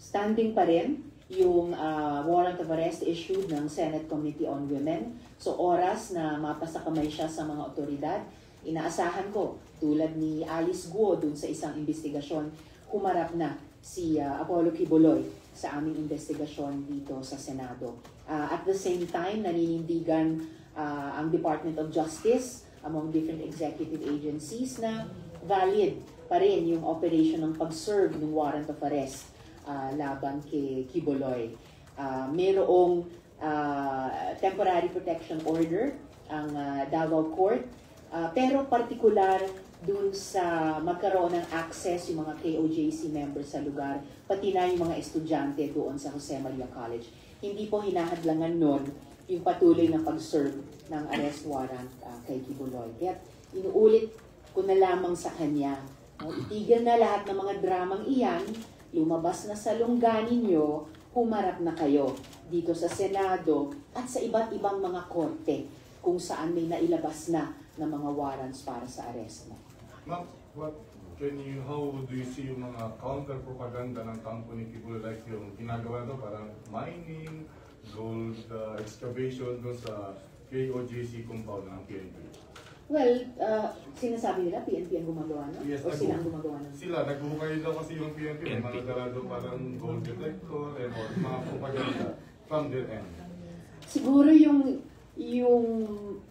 standing pa rin yung warrant of arrest issued ng Senate Committee on Women. So oras na mapasakamay siya sa mga otoridad, inaasahan ko, tulad ni Alice Guo dun sa isang investigasyon, humarap na si Apollo Quiboloy sa aming investigasyon dito sa Senado. At the same time, naninindigan ang Department of Justice among different executive agencies na valid pa rin yung operation ng pag-serve ng warrant of arrest laban kay Quiboloy. Merong temporary protection order ang Davao Court, pero particular dun sa magkaroon ng access yung mga KOJC members sa lugar, pati na yung mga estudyante doon sa Jose Maria College. Hindi po hinahadlangan nun yung patuloy na pag-serve ng arrest warrant kay Quiboloy. Kaya inuulit ko na lamang sa kanya, itigil na lahat ng mga dramang iyan, lumabas na sa lungga ninyo, humarap na kayo dito sa Senado at sa iba't ibang mga korte kung saan may nailabas na ng mga warrants para sa arrest mo. Ma'am, how do you see yung mga counter-propaganda ng kampo ni Quiboloy, like yung ginagawa ito, parang mining, gold excavation doon sa KOJC compound ng PNP? Well, sinasabi nila PNP ang gumagawa nun? Yes, o sila ang gumagawa nun? Sila, nagbuhukay daw kasi yung PNP. Mga dalado parang gold detector and mga propaganda from their end. Siguro yung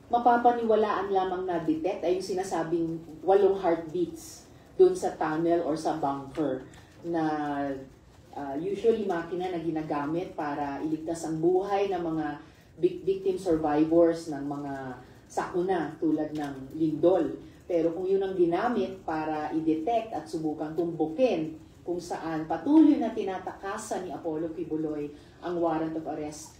mapapaniwalaan lamang na detect ay yung sinasabing 8 heartbeats dun sa tunnel or sa bunker na usually makina na ginagamit para iligtas ang buhay ng mga victim survivors ng mga sakuna tulad ng lindol. Pero kung yun ang ginamit para i-detect at subukang tumbukin kung saan patuloy na tinatakasan ni Apollo Quiboloy ang warrant of arrest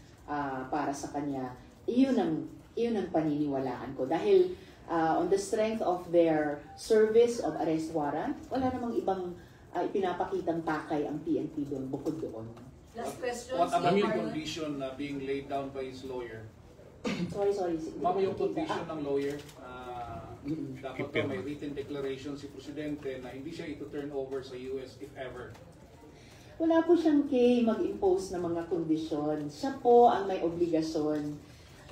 para sa kanya, iyon ang paniniwalaan ko. Dahil on the strength of their service of arrest warrant, wala namang ibang ipinapakitang takay ang PNP doon, bukod doon. Last question. What about yung condition being laid down by his lawyer? Sorry. Ma'am, yung condition ng lawyer, dapat pa may written declaration si Presidente na hindi siya ito turn over sa US if ever. Wala po siyang mag-impose ng mga kondisyon. Siya po ang may obligasyon,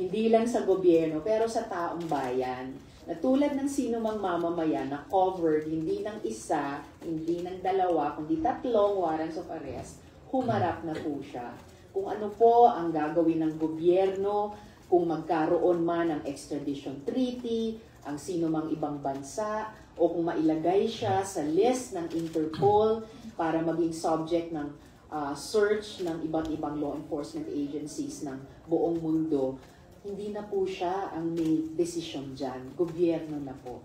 hindi lang sa gobyerno, pero sa taong bayan, na tulad ng sino mang mamamayan na covered, hindi ng isa, hindi ng dalawa, kundi 3 warrants of arrest, humarap na po siya. Kung ano po ang gagawin ng gobyerno, kung magkaroon man ng extradition treaty, ang sino mang ibang bansa, o kung mailagay siya sa list ng Interpol para maging subject ng search ng iba't ibang law enforcement agencies ng buong mundo, hindi na po siya ang may desisyon dyan. Gobyerno na po.